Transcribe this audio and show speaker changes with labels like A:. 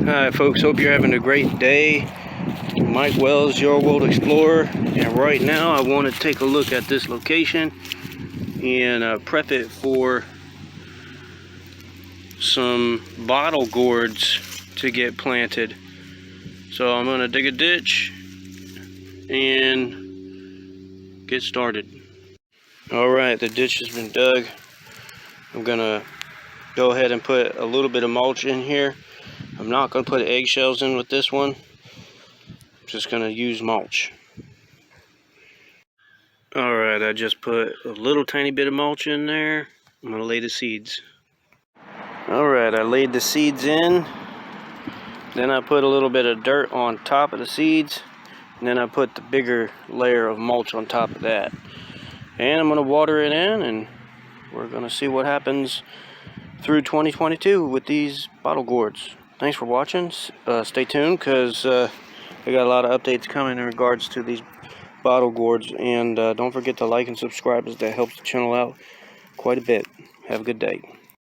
A: Hi folks, hope you're having a great day. Mike Wells, your world explorer, and right now I want to take a look at this location and prep it for some bottle gourds to get planted. So I'm going to dig a ditch and get started. Alright, the ditch has been dug. I'm going to go ahead and put a little bit of mulch in here. I'm not going to put eggshells in with this one. I'm just going to use mulch. Alright, I just put a little tiny bit of mulch in there. I'm going to lay the seeds. Alright, I laid the seeds in. Then I put a little bit of dirt on top of the seeds. And then I put the bigger layer of mulch on top of that. And I'm going to water it in, and we're going to see what happens through 2022 with these bottle gourds. Thanks for watching. Stay tuned, because I got a lot of updates coming in regards to these bottle gourds, and don't forget to like and subscribe, as that helps the channel out quite a bit. Have a good day.